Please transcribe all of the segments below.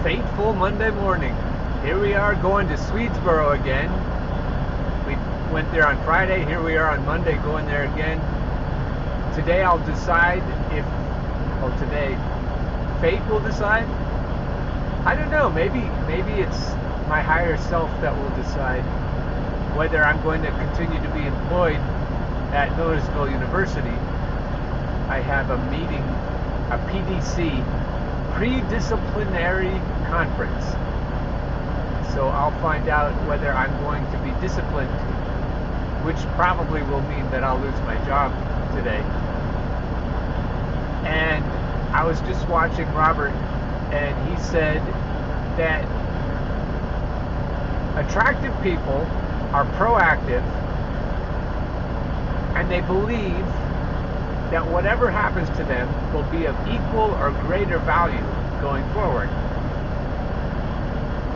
fateful Monday morning. Here we are going to Swedesboro again. We went there on Friday. Here we are on Monday going there again. Today I'll decide if, well, today fate will decide. I don't know. Maybe it's my higher self that will decide whether I'm going to continue to be employed at Millersville University. I have a meeting, a PDC, pre-disciplinary conference. So I'll find out whether I'm going to be disciplined, which probably will mean that I'll lose my job today. And I was just watching Robert, and he said that attractive people are proactive, and they believe that whatever happens to them will be of equal or greater value going forward.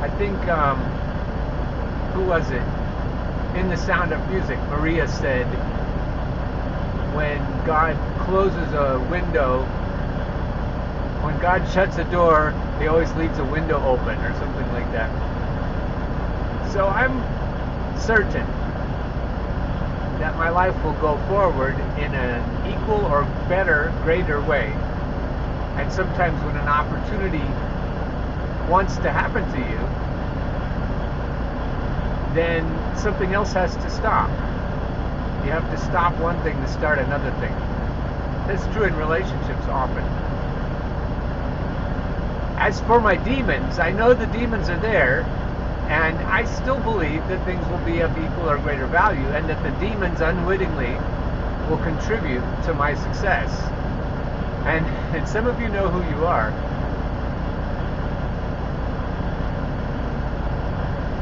I think, who was it? In The Sound of Music, Maria said, when God closes a window, when God shuts a door, he always leaves a window open, or something like that. So I'm certain that my life will go forward in an equal or better, greater way. And sometimes when an opportunity wants to happen to you, then something else has to stop. You have to stop one thing to start another thing. That's true in relationships often. As for my demons, I know the demons are there, and I still believe that things will be of equal or greater value, and that the demons unwittingly will contribute to my success. And some of you know who you are.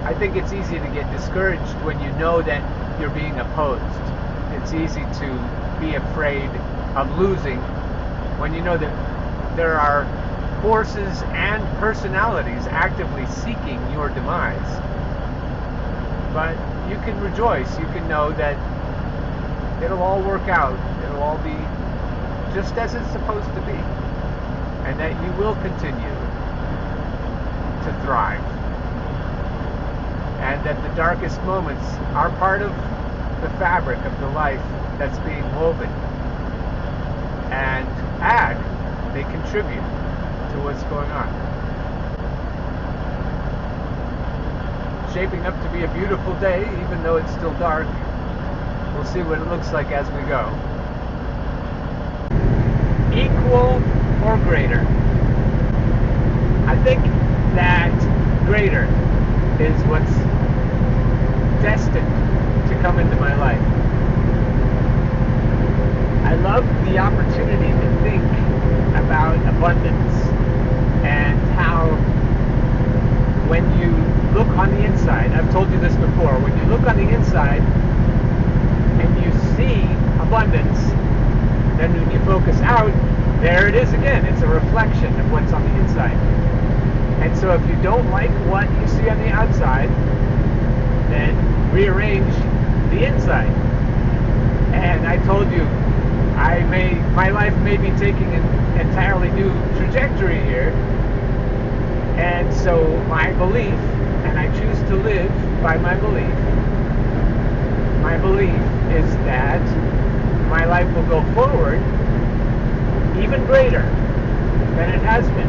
I think it's easy to get discouraged when you know that you're being opposed. It's easy to be afraid of losing when you know that there are forces and personalities actively seeking your demise. But you can rejoice. You can know that it'll all work out. It'll all be just as it's supposed to be. And that you will continue to thrive. And that the darkest moments are part of the fabric of the life that's being woven. And they contribute to what's going on. Shaping up to be a beautiful day, even though it's still dark. We'll see what it looks like as we go. Equal or greater? I think that greater is what's destined to come into my life. I love the opportunity to think about abundance and how when you look on the inside, I've told you this before, when you look on the inside and you see abundance, then when you focus out, there it is again. It's a reflection of what's on the inside. And so if you don't like what you see on the outside, then rearrange the inside. And I told you, my life may be taking an entirely new trajectory here. And so my belief, and I choose to live by my belief is that my life will go forward even greater than it has been.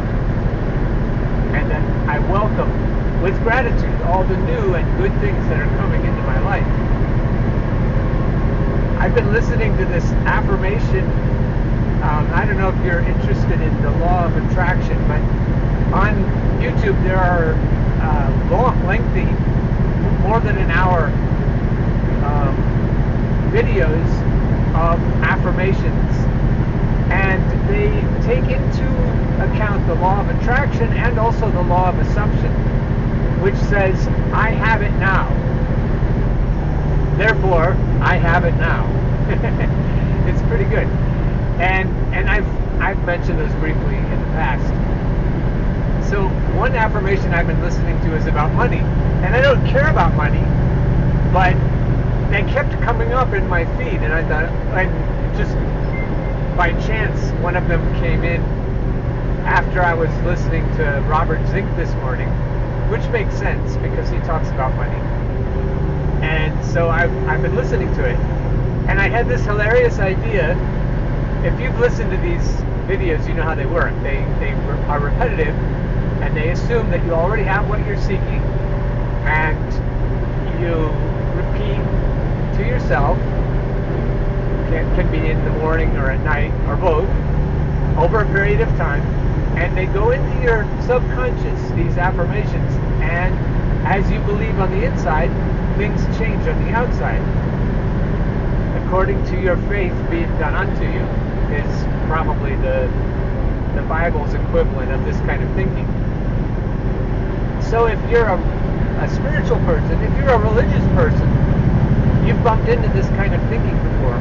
And that I welcome with gratitude all the new and good things that are coming into my life. I've been listening to this affirmation. I don't know if you're interested in the law of attraction, but on YouTube there are long, lengthy, more than an hour videos of affirmations, and they take into account the law of attraction and also the law of assumption, which says, I have it now. Therefore, I have it now. It's pretty good. And I've mentioned this briefly in the past. So one affirmation I've been listening to is about money. And I don't care about money, but they kept coming up in my feed, and I thought, and just by chance, one of them came in after I was listening to Robert Zink this morning, which makes sense because he talks about money. And so I've been listening to it, and I had this hilarious idea. If you've listened to these videos, you know how they work. They are repetitive, and they assume that you already have what you're seeking, and you repeat to yourself, can be in the morning or at night or both, over a period of time, and they go into your subconscious, these affirmations, and as you believe on the inside, things change on the outside. According to your faith be it done unto you is probably the Bible's equivalent of this kind of thinking. So if you're a spiritual person, if you're a religious person, you've bumped into this kind of thinking before.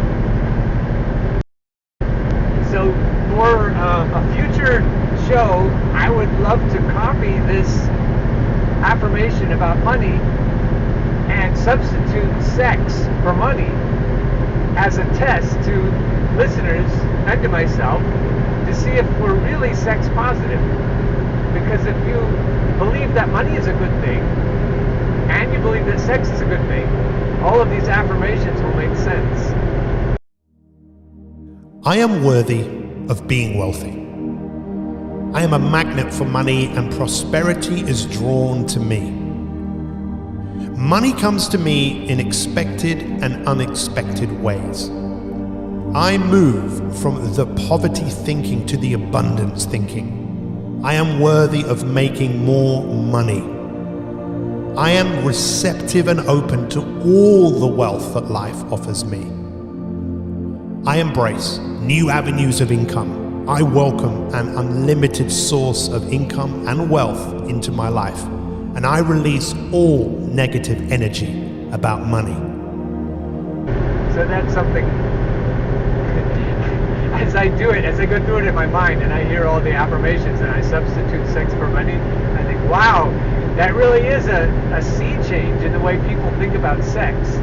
So for a future show, I would love to copy this affirmation about money and substitute sex for money as a test to listeners and to myself to see if we're really sex positive. Because if you believe that money is a good thing and you believe that sex is a good thing, all of these affirmations will make sense. I am worthy of being wealthy. I am a magnet for money, and prosperity is drawn to me. Money comes to me in expected and unexpected ways. I move from the poverty thinking to the abundance thinking. I am worthy of making more money. I am receptive and open to all the wealth that life offers me. I embrace new avenues of income. I welcome an unlimited source of income and wealth into my life, and I release all negative energy about money. So that's something, as I do it, as I go through it in my mind and I hear all the affirmations and I substitute sex for money, I think, wow, that really is a sea change in the way people think about sex.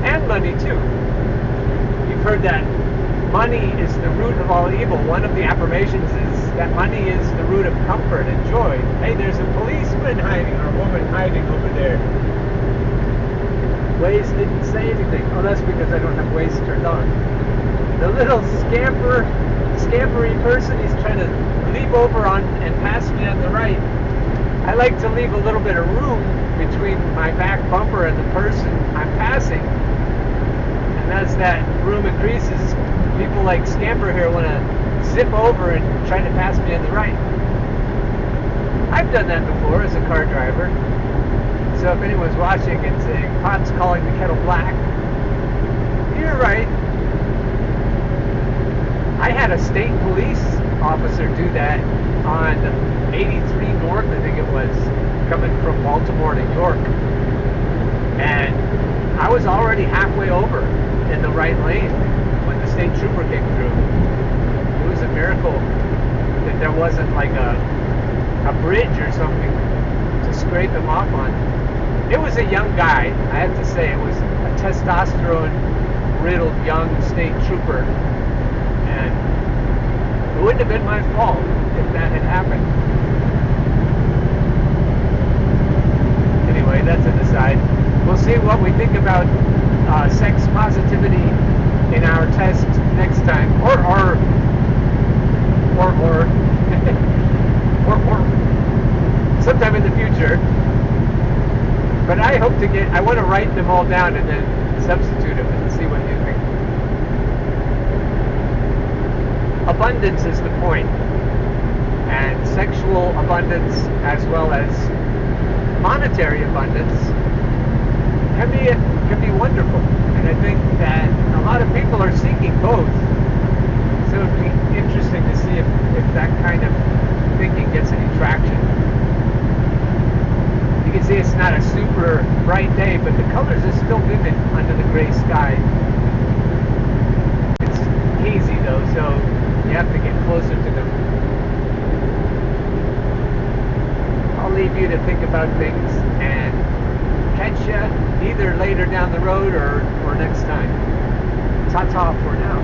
And money too. You've heard that money is the root of all evil. One of the affirmations is that money is the root of comfort and joy. Hey, there's a policeman hiding, or a woman hiding over there. Waze didn't say anything. Oh, that's because I don't have Waze turned on. The little scampery person, he's trying to leap over on and pass me on the right. I like to leave a little bit of room between my back bumper and the person I'm passing. And as that room increases, people like Scamper here want to zip over and try to pass me on the right. I've done that before as a car driver. So if anyone's watching and saying, pot's calling the kettle black, you're right. I had a state police officer do that on 83 North, I think it was, coming from Baltimore to York. And I was already halfway over in the right lane when the state trooper came through. It was a miracle that there wasn't like a bridge or something to scrape him off on. It was a young guy, I have to say. It was a testosterone-riddled young state trooper. And it wouldn't have been my fault if that had happened. Anyway, that's an aside. We'll see what we think about sex positivity in our test next time, or sometime in the future. But I hope to I want to write them all down and then substitute them and see what you think. Abundance is the point, and sexual abundance as well as monetary abundance can be wonderful. And I think that a lot of people are seeking both. So it'd be interesting to see if that kind of thinking gets any traction. You can see it's not a super bright day, but the colors are still vivid under the gray sky. It's hazy though, so you have to get closer to them. I'll leave you to think about things and catch you either later down the road or next time. Ta-ta for now.